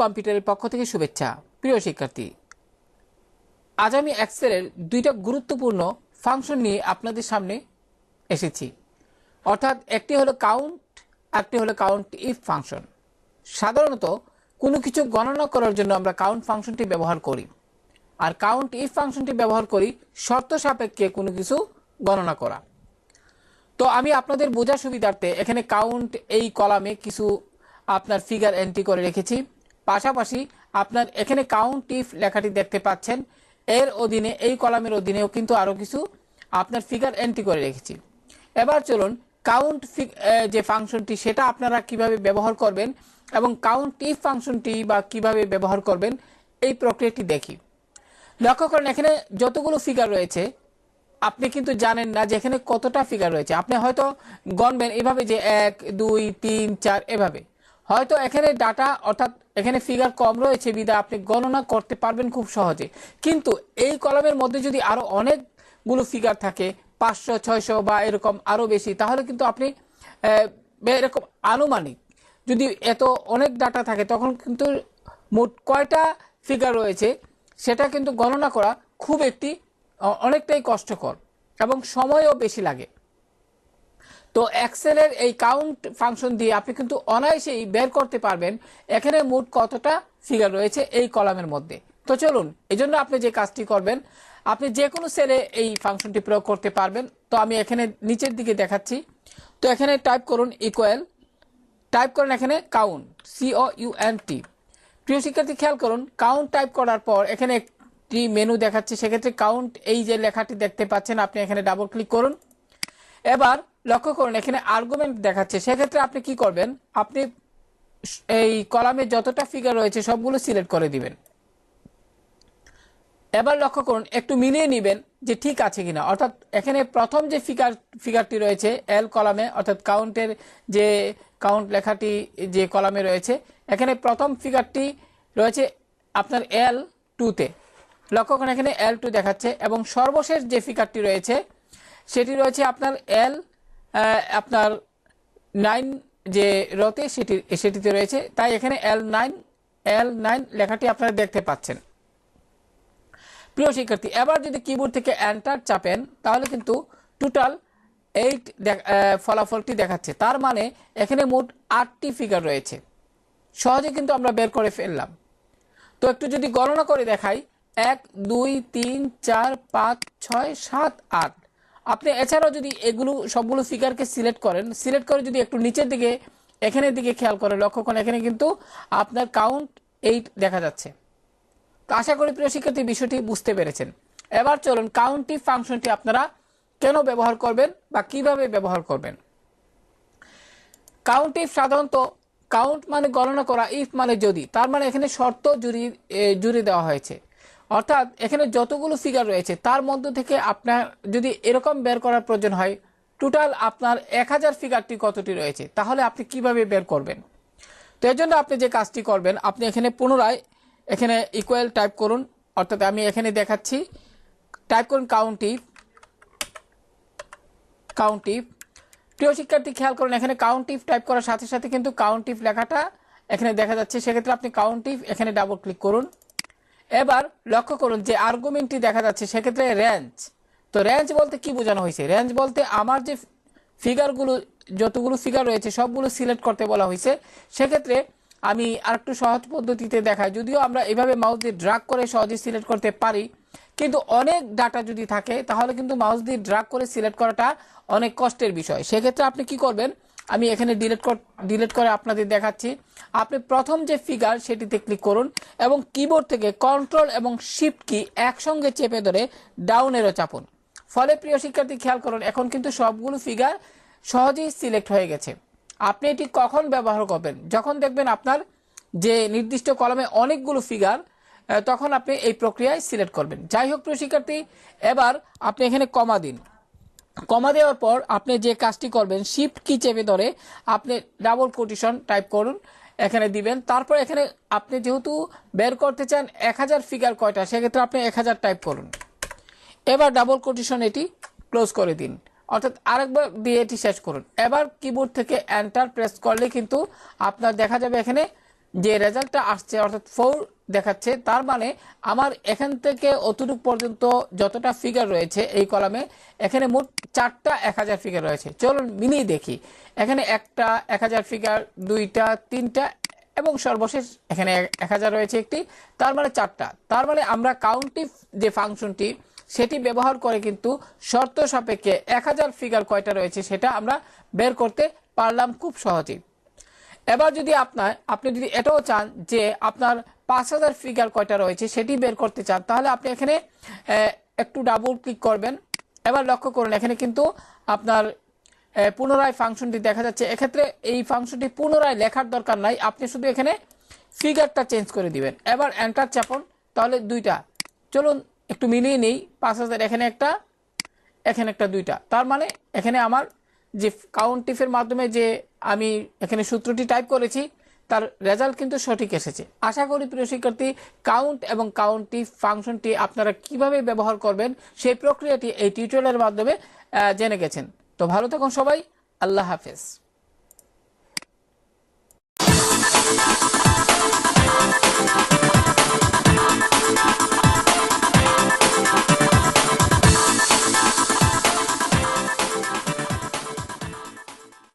কম্পিউটারের পক্ষ থেকে শুভেচ্ছা। প্রিয় শিক্ষার্থী, আজ আমি এক্সেলের দুইটা গুরুত্বপূর্ণ ফাংশন নিয়ে আপনাদের সামনে এসেছি। অর্থাৎ একটি হলো কাউন্ট, একটি হলো কাউন্ট ইফ ফাংশন। সাধারণত কোনো কিছু গণনা করার জন্য আমরা কাউন্ট ফাংশনটি ব্যবহার করি, আর কাউন্ট ইফ ফাংশনটি ব্যবহার করি শর্ত সাপেক্ষে কোনো কিছু গণনা করা। তো আমি আপনাদের বোঝার সুবিধার্থে এখানে কাউন্ট এই কলামে কিছু আপনার ফিগার এন্ট্রি করে রেখেছি। পাশাপাশি আপনার এখানে কাউন্ট ইফ লেখাটি দেখতে পাচ্ছেন, এর অধীনে এই কলামের অধীনেও কিন্তু আরও কিছু আপনার ফিগার এন্ট্রি করে রেখেছি। এবার চলুন কাউন্ট যে ফাংশনটি সেটা আপনারা কিভাবে ব্যবহার করবেন এবং কাউন্ট ইফ ফাংশনটি বা কিভাবে ব্যবহার করবেন এই প্রক্রিয়াটি দেখি। লক্ষ্য করেন এখানে যতগুলো ফিগার রয়েছে আপনি কিন্তু জানেন না যে এখানে কতটা ফিগার রয়েছে। আপনি হয়তো গণবেন এভাবে যে 1 2 3 4 এভাবে, হয়তো এখানে ডাটা অর্থাৎ এখানে ফিগার কম রয়েছে বিধায় আপনি গণনা করতে পারবেন খুব সহজে। কিন্তু এই কলামের মধ্যে যদি আরো অনেকগুলো ফিগার থাকে 500 600 বা এরকম আরো বেশি, তাহলে কিন্তু আপনি এরকম আনুমানিক যদি এত অনেক ডাটা থাকে তখন কিন্তু মোট কয়টা ফিগার রয়েছে সেটা কিন্তু গণনা করা খুব অনেকটাই কষ্টকর এবং সময়ও বেশি লাগে। তো এক্সেলের এই কাউন্ট ফাংশন দিয়ে আপনি কিন্তু অনায়াসেই বের করতে পারবেন এখানে মোট কতটা ফিগার রয়েছে এই কলামের মধ্যে। তো চলুন, এজন্য আপনি যে কাজটি করবেন, আপনি যে কোনো সেলে এই ফাংশনটি প্রয়োগ করতে পারবেন। তো আমি এখানে নিচের দিকে দেখাচ্ছি। তো এখানে টাইপ করুন ইকুয়াল, টাইপ করেন এখানে কাউন্ট, COUNT। প্রিয় শিক্ষার্থী খেয়াল করুন, কাউন্ট টাইপ করার পর এখানে একটি মেনু দেখাচ্ছে, সেক্ষেত্রে কাউন্ট এই যে লেখাটি দেখতে পাচ্ছেন আপনি এখানে ডাবল ক্লিক করুন। এবার লক্ষ্য করুন এখানে আর্গুমেন্ট দেখাচ্ছে, সেক্ষেত্রে আপনি কি করবেন, আপনি এই কলামে যতটা ফিগার রয়েছে সবগুলো সিলেক্ট করে দিবেন। এবার লক্ষ্য করুন একটু মিলিয়ে নেবেন যে ঠিক আছে কিনা। অর্থাৎ এখানে প্রথম যে ফিগারটি রয়েছে এল কলামে, অর্থাৎ কাউন্টের যে কাউন্ট লেখাটি যে কলামে রয়েছে, এখানে প্রথম ফিগারটি রয়েছে আপনার L2-তে। লক্ষ্য করুন এখানে L2 দেখাচ্ছে এবং সর্বশেষ যে ফিগারটি রয়েছে সেটি রয়েছে আপনার আপনার 9 যে রতে সেটিতে রয়েছে, তাই এখানে L9 লেখাটি আপনারা দেখতে পাচ্ছেন। প্রিয় শিক্ষার্থী, এবার যদি কিবোর্ড থেকে এন্টার চাপেন তাহলে কিন্তু টোটাল 8 ফলাফলটি দেখাচ্ছে। তার মানে এখানে মোট 8টি ফিগার রয়েছে। সহজে কিন্তু আমরা বের করে ফেললাম। তো একটু যদি গণনা করে দেখাই, 1 2 3 4 5 6 7 8। আপনি এছাড়াও যদি এগুলো সবগুলো ফিগারকে সিলেক্ট করে যদি একটু নিচের দিকে এখানের দিকে খেয়াল করে লক্ষ্য করেন, এখানে কিন্তু আপনার কাউন্ট 8 দেখা যাচ্ছে। তো আশা করি প্রিয় শিক্ষার্থী বিষয়টি বুঝতে পেরেছেন। এবার চলুন কাউন্ট ইফ ফাংশনটি আপনারা কেন ব্যবহার করবেন বা কিভাবে ব্যবহার করবেন। কাউন্ট ইফ সাধারণত কাউন্ট মানে গণনা করা, ইফ মানে যদি, তার মানে এখানে শর্ত জুড়ে দেওয়া হয়েছে। অর্থাৎ এখানে যতগুলো ফিগার রয়েছে তার মধ্য থেকে আপনার যদি এরকম বের করার প্রয়োজন হয় টোটাল আপনার 1000 ফিগারটি কতটি রয়েছে, তাহলে আপনি কিভাবে বের করবেন। তো এর জন্য আপনি যে কাজটি করবেন, আপনি এখানে পুনরায় এখানে ইকুয়াল টাইপ করুন, অর্থাৎ আমি এখানে দেখাচ্ছি, টাইপ করুন কাউন্ট ইফ। প্রিয় শিক্ষার্থী খেয়াল করুন এখানে কাউন্ট ইফ টাইপ করার সাথে সাথে কিন্তু কাউন্ট ইফ লেখাটা এখানে দেখা যাচ্ছে, সেক্ষেত্রে আপনি কাউন্ট ইফ এখানে ডাবল ক্লিক করুন। এবার লক্ষ্য করুন যে আর্গুমেন্টটি দেখা যাচ্ছে, সেক্ষেত্রে রেঞ্জ। তো রেঞ্জ বলতে কি বোঝানো হয়েছে, রেঞ্জ বলতে আমার যে ফিগারগুলো যতগুলো ফিগার রয়েছে সবগুলো সিলেক্ট করতে বলা হয়েছে। সেক্ষেত্রে আমি আরেকটু সহজ পদ্ধতিতে দেখাই, যদিও আমরা এভাবে মাউস দিয়ে ড্রাগ করে সহজে সিলেক্ট করতে পারি, কিন্তু অনেক ডাটা যদি থাকে তাহলে কিন্তু মাউস দিয়ে ড্রাগ করে সিলেক্ট করাটা অনেক কষ্টের বিষয়। সেক্ষেত্রে আপনি কি করবেন, আমি এখানে ডিলিট করে আপনাদের দেখাচ্ছি। আপনি প্রথম যে ফিগার সেটিতে ক্লিক করুন এবং কিবোর্ড থেকে কন্ট্রোল এবং শিফট কি একসঙ্গে চেপে ধরে ডাউন এরো চাপুন। ফলে প্রিয় শিক্ষার্থী খেয়াল করুন এখন কিন্তু সবগুলো ফিগার সহজেই সিলেক্ট হয়ে গেছে। আপনি এটি কখন ব্যবহার করবেন, যখন দেখবেন আপনার যে নির্দিষ্ট কলামে অনেকগুলো ফিগার, তখন আপনি এই প্রক্রিয়ায় সিলেক্ট করবেন। যাই হোক প্রিয় শিক্ষার্থী, এবার আপনি এখানে কমা দিন। কমা দেওয়ার পর আপনি যে কাজটি করবেন, শিফট কি চেপে ধরে আপনি ডাবল কোটেশন টাইপ করুন, এখানে দিবেন। তারপর এখানে আপনি যেহেতু বের করতে চান 1000 ফিগার কয়টা, সেক্ষেত্রে আপনি 1000 টাইপ করুন। এবার ডাবল কোটেশন এটি ক্লোজ করে দিন, অর্থাৎ আরেকবার দিয়ে এটি শেষ করুন। এবার কিবোর্ড থেকে এন্টার প্রেস করলে কিন্তু আপনার দেখা যাবে এখানে যে রেজাল্টটা আসছে অর্থাৎ 4 দেখাচ্ছে, তার মানে আমার এখান থেকে অতটুকু পর্যন্ত যতটা ফিগার রয়েছে এই কলামে, এখানে মোট 4টা 1000 ফিগার রয়েছে। চলুন মিলিয়ে দেখি। এখানে একটা 1000 ফিগার, দুইটা, তিনটা এবং সর্বশেষ এখানে 1000 রয়েছে একটি, তার মানে 4টা। তার মানে আমরা কাউন্টিভ যে ফাংশনটি সেটি ব্যবহার করে কিন্তু শর্ত সাপেক্ষে 1000 ফিগার কয়টা রয়েছে সেটা আমরা বের করতে পারলাম খুব সহজেই। এবার যদি আপনি যদি এটাও চান যে আপনার 5000 ফিগার কয়টা রয়েছে সেটি বের করতে চান, তাহলে আপনি এখানে একটু ডাবল ক্লিক করবেন। এবার লক্ষ্য করুন এখানে কিন্তু আপনার পুনরায় ফাংশনটি দেখা যাচ্ছে। এক্ষেত্রে এই ফাংশনটি পুনরায় লেখার দরকার নাই, আপনি শুধু এখানে ফিগারটা চেঞ্জ করে দিবেন। এবার এন্টার চাপুন, তাহলে দুইটা। চলুন একটু মিলিয়ে নেই। 5000 এখানে একটা, এখানে একটা, দুইটা। তার মানে এখানে আমার যে কাউন্টিফের মাধ্যমে যে আমি এখানে সূত্রটি টাইপ করেছি তার রেজাল্ট কিন্তু সঠিক এসেছে। আশা করি প্রিয় শিক্ষার্থী, কাউন্ট এবং কাউন্টিভ ফাংশনটি আপনারা কিভাবে ব্যবহার করবেন সেই প্রক্রিয়াটি এই টিউটোরিয়ালের মাধ্যমে জেনে গেছেন। তো ভালো থাকুন সবাই, আল্লাহ হাফেজ।